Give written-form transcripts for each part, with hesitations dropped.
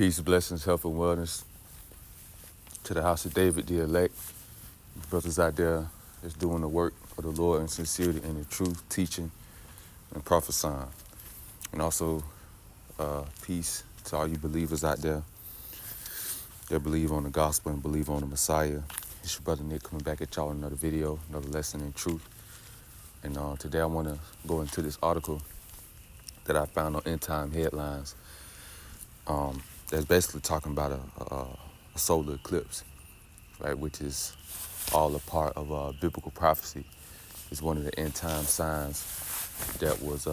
Peace, blessings, health, and wellness to the house of David, the elect. Brothers out there that's doing the work of the Lord in sincerity and in truth, teaching and prophesying. And also, peace to all you believers out there that believe on the gospel and believe on the Messiah. It's your brother Nick coming back at y'all with another video, another lesson in truth. And today I want to go into this article that I found on End Time Headlines. That's basically talking about a solar eclipse, right? Which is all a part of biblical prophecy. It's one of the end time signs that was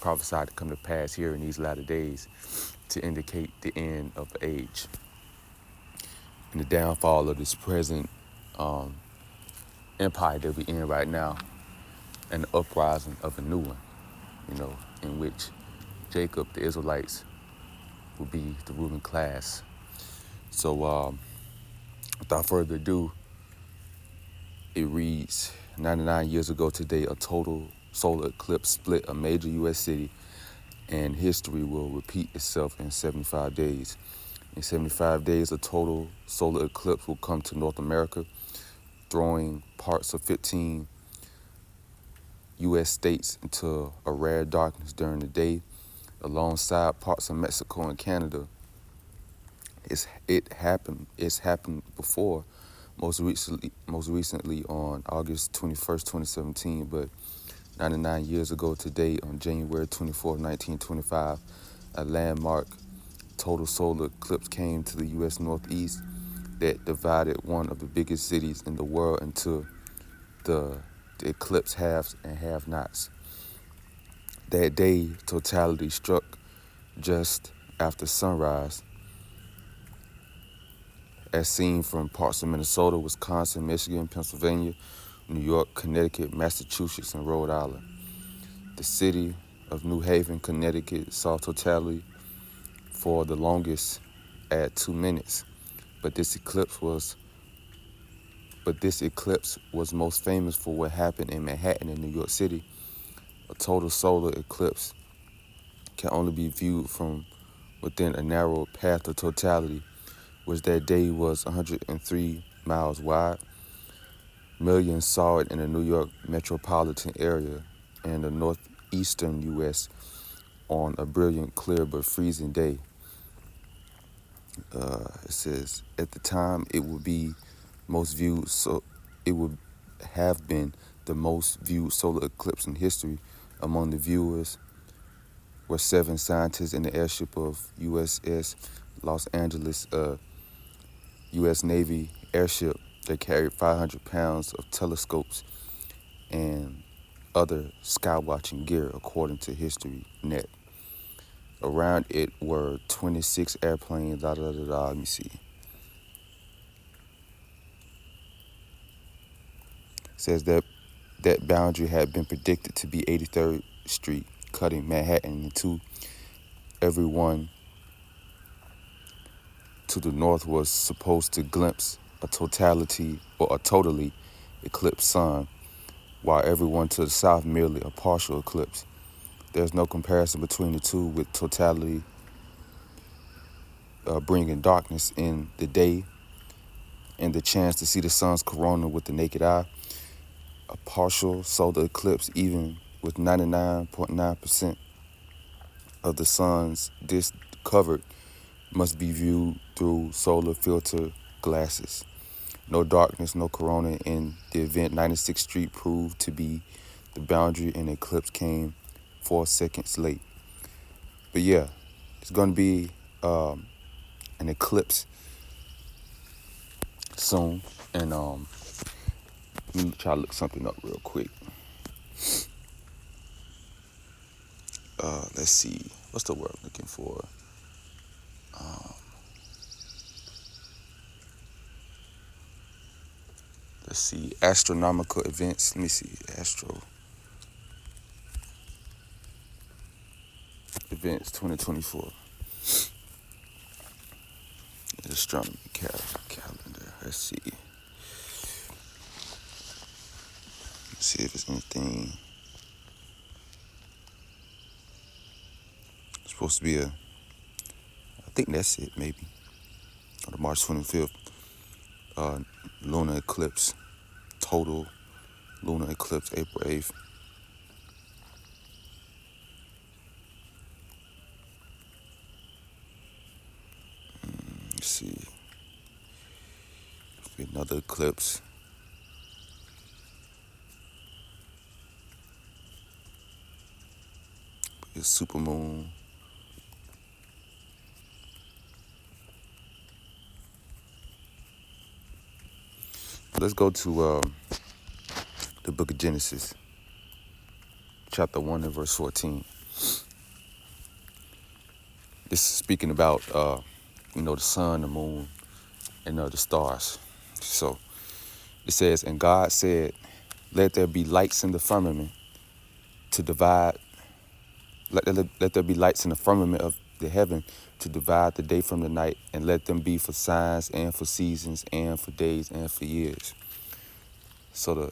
prophesied to come to pass here in these latter days to indicate the end of the age and the downfall of this present empire that we're in right now, and the uprising of a new one, in which Jacob, the Israelites, will be the ruling class. So without further ado, it reads, 99 years ago today, a total solar eclipse split a major U.S. city, and history will repeat itself in 75 days. In 75 days, a total solar eclipse will come to North America, throwing parts of 15 U.S. states into a rare darkness during the day, alongside parts of Mexico and Canada. It's happened before, most recently on August 21st, 2017, but 99 years ago today, on January 24th, 1925, a landmark total solar eclipse came to the U.S. Northeast that divided one of the biggest cities in the world into the eclipse haves and have-nots. That day, totality struck just after sunrise, as seen from parts of Minnesota, Wisconsin, Michigan, Pennsylvania, New York, Connecticut, Massachusetts, and Rhode Island. The city of New Haven, Connecticut, saw totality for the longest at 2 minutes, but this eclipse was most famous for what happened in Manhattan and New York City. A total solar eclipse can only be viewed from within a narrow path of totality, which that day was 103 miles wide. Millions saw it in the New York metropolitan area and the northeastern U.S. on a brilliant, clear, but freezing day. It says, at the time, it would have been the most viewed solar eclipse in history. Among the viewers were 7 scientists in the airship of USS Los Angeles, U.S. Navy airship that carried 500 pounds of telescopes and other sky-watching gear, according to HistoryNet. Around it were 26 airplanes, Let me see. It says that boundary had been predicted to be 83rd Street, cutting Manhattan in two. Everyone to the north was supposed to glimpse a totally eclipsed sun, while everyone to the south merely a partial eclipse. There's no comparison between the two, with totality bringing darkness in the day and the chance to see the sun's corona with the naked eye. A partial solar eclipse, even with 99.9% of the sun's disk covered, must be viewed through solar filter glasses. No darkness, no corona in the event. 96th Street proved to be the boundary, and the eclipse came 4 seconds late. But yeah, it's going to be an eclipse soon. And let me try to look something up real quick. Let's see. What's the word I'm looking for? Let's see. Astronomical events. Let me see. Astro events 2024. Astronomy calendar. Let's see. See if there's anything. It's supposed to be a think that's it, maybe. Or the March 25th uh, lunar eclipse, total lunar eclipse, April 8th. Let's see. Another eclipse. It's super moon. Let's go to the book of Genesis, chapter 1 and verse 14. This is speaking about, the sun, the moon, and the stars. So it says, and God said, let there be lights in the firmament to divide, let there be lights in the firmament of the heaven to divide the day from the night, and let them be for signs and for seasons and for days and for years. So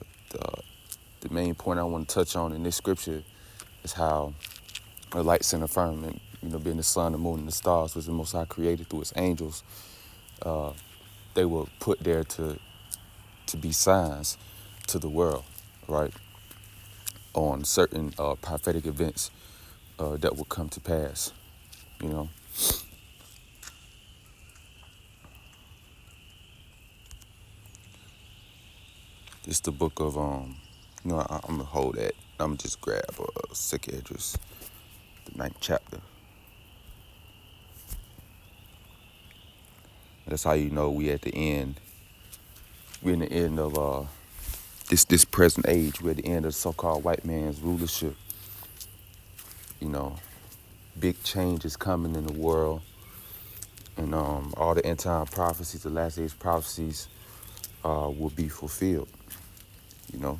the main point I want to touch on in this scripture is how the lights in the firmament, being the sun, the moon, and the stars, was the Most High created through His angels. They were put there to be signs to the world, right, on certain prophetic events that will come to pass. It's the book of I'm gonna hold that. I'm gonna just grab Second Esdras, the 9th chapter. That's how you know we at the end. We're in the end of this present age. We're at the end of the so-called white man's rulership. Big changes coming in the world, and all the end time prophecies, the last days prophecies, will be fulfilled. Go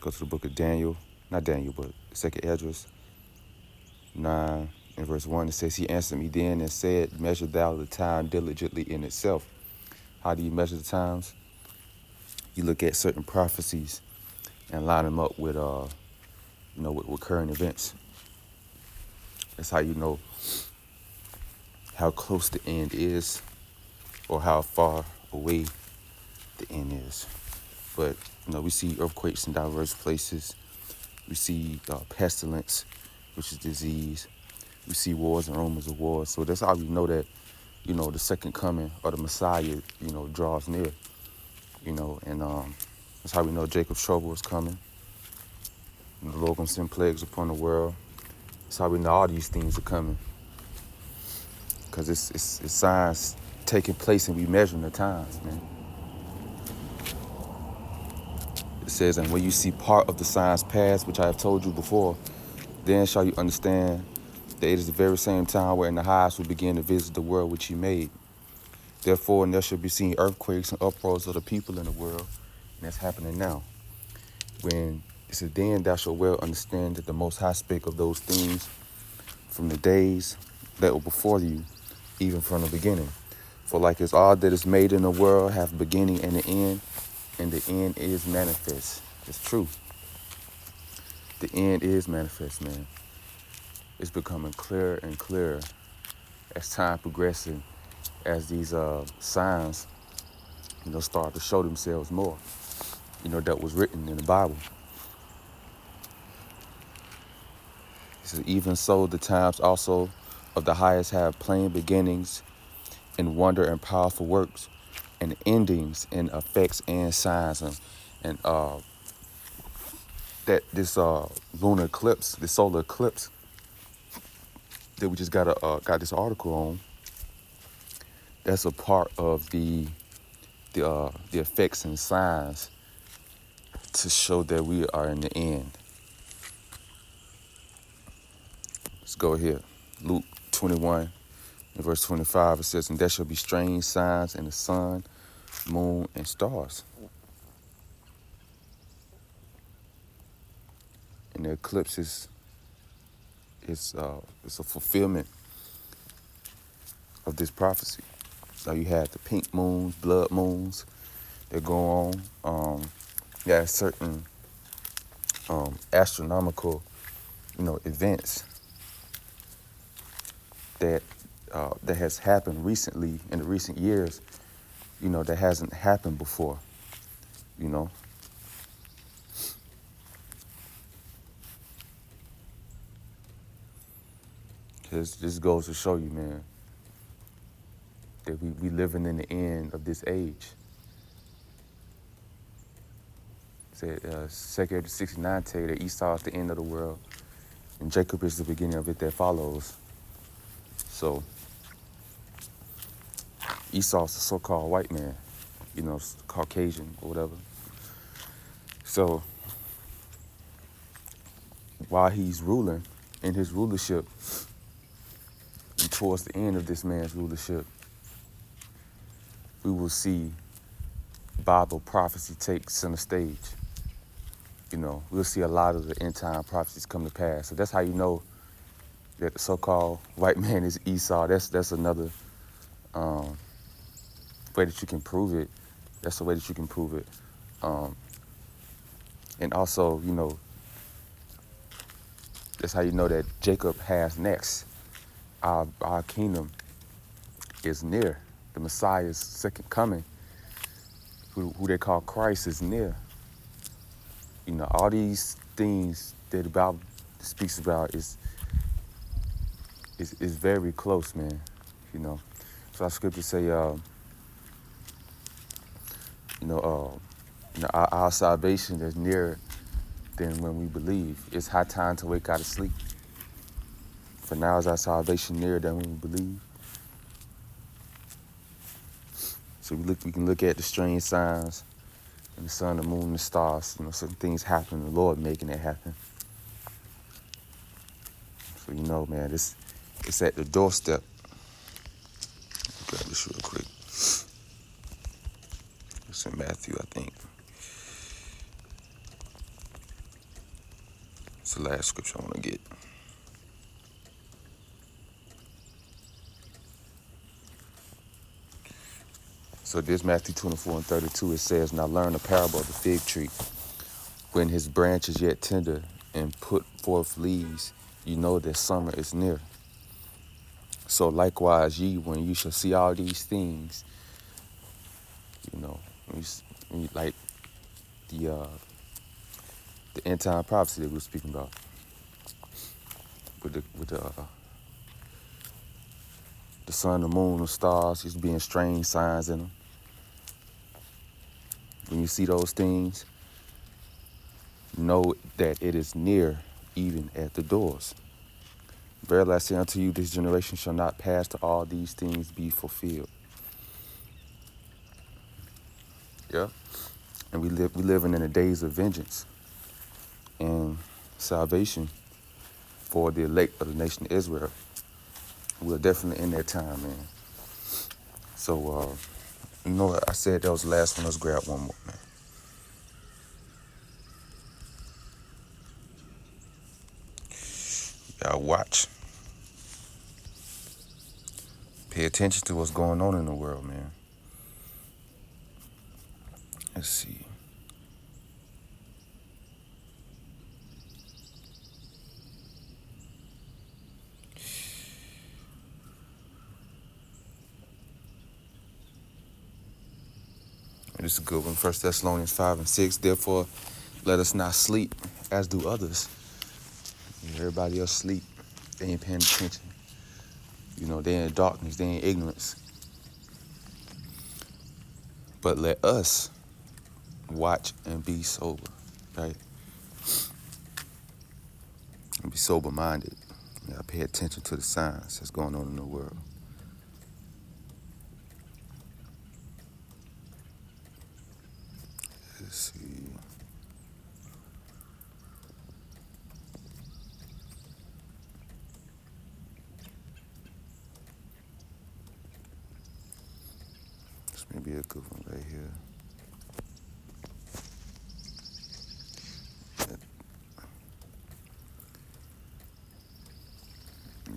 to the book of Daniel, not Daniel, but Second Esdras 9 and verse 1. It says, he answered me then and said, measure thou the time diligently in itself. How do you measure the times? You look at certain prophecies and line them up with with current events. That's how you know how close the end is, or how far away the end is. But we see earthquakes in diverse places. We see pestilence, which is disease. We see wars and rumors of wars. So that's how we know that the second coming of the Messiah draws near. And that's how we know Jacob's trouble is coming. The Lord gonna send plagues upon the world. That's how we know all these things are coming. Because it's signs taking place and we measuring the times, man. It says, and when you see part of the signs pass, which I have told you before, then shall you understand that it is the very same time wherein the highest will begin to visit the world which He made. Therefore, and there shall be seen earthquakes and uproars of the people in the world. And that's happening now. When it says, then thou shalt well understand that the Most High spake of those things from the days that were before you, even from the beginning. For like as all that is made in the world hath a beginning and an end, and the end is manifest. It's true. The end is manifest, man. It's becoming clearer and clearer as time progresses, as these signs, start to show themselves more, that was written in the Bible. It says, even so, the times also of the highest have plain beginnings in wonder and powerful works, and endings in effects and signs. And that this lunar eclipse, this solar eclipse that we just got this article on, that's a part of the effects and signs to show that we are in the end. Let's go here. Luke 21 and verse 25, it says, and there shall be strange signs in the sun, moon, and stars. And the eclipse is a fulfillment of this prophecy. So you have the pink moons, blood moons that go on. You have certain astronomical, events that that has happened recently in the recent years, that hasn't happened before, you know. Because this goes to show you, man, that we living in the end of this age. Said 2 69 tell you that Esau is the end of the world, and Jacob is the beginning of it that follows. So Esau's the so-called white man, Caucasian or whatever. So while he's ruling in his rulership, and towards the end of this man's rulership, we will see Bible prophecy take center stage. We'll see a lot of the end time prophecies come to pass. So that's how you know that the so-called white man is Esau. That's another way that you can prove it. That's the way that you can prove it. And also, that's how you know that Jacob has next. Our kingdom is near. The Messiah's second coming, who they call Christ, is near. All these things that the Bible speaks about is very close, man. So our scriptures say, our salvation is nearer than when we believe. It's high time to wake out of sleep. For now is our salvation nearer than when we believe. So we can look at the strange signs in the sun, the moon, the stars. Certain things happen, the Lord making it happen. So man, it's at the doorstep. Grab this real quick. It's in Matthew, I think. It's the last scripture I want to get. So this Matthew 24:32, it says, "Now learn the parable of the fig tree. When his branch is yet tender and put forth leaves, you know that summer is near. So likewise ye, when you shall see all these things," like the end time prophecy that we were speaking about, with the sun, the moon, the stars, just being strange signs in them. When you see those things, know that it is near, even at the doors. Verily I say unto you, this generation shall not pass till all these things be fulfilled. Yeah. And we living in the days of vengeance and salvation for the elect of the nation of Israel. We're definitely in that time, man. So, I said that was the last one. Let's grab one more, man. Y'all watch. Pay attention to what's going on in the world, man. Let's see. This is a good one. 1 Thessalonians 5:6. Therefore, let us not sleep as do others. Everybody else sleep. They ain't paying attention. They in darkness. They in ignorance. But let us watch and be sober, right? And be sober-minded. Pay attention to the signs that's going on in the world. Let's see. This may be a good one right here.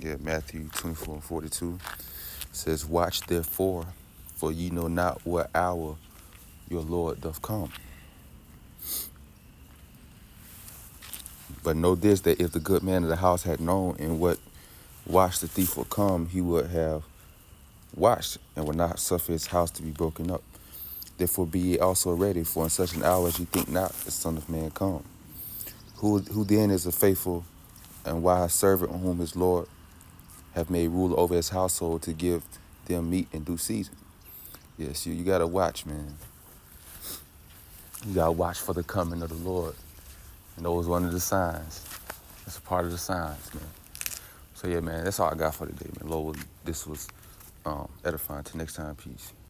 Yeah, Matthew 24:42 says, "Watch therefore, for ye know not what hour your Lord doth come. But know this, that if the good man of the house had known in what watched the thief will come, he would have watched and would not suffer his house to be broken up. Therefore be ye also ready, for in such an hour as ye think not, the Son of Man come. Who then is a faithful and wise servant on whom his Lord have made ruler over his household to give them meat in due season? Yes, you gotta watch, man. You gotta watch for the coming of the Lord. And those one of the signs. That's a part of the signs, man. So yeah, man, that's all I got for today, man. Lord, this was edifying. Till next time, peace.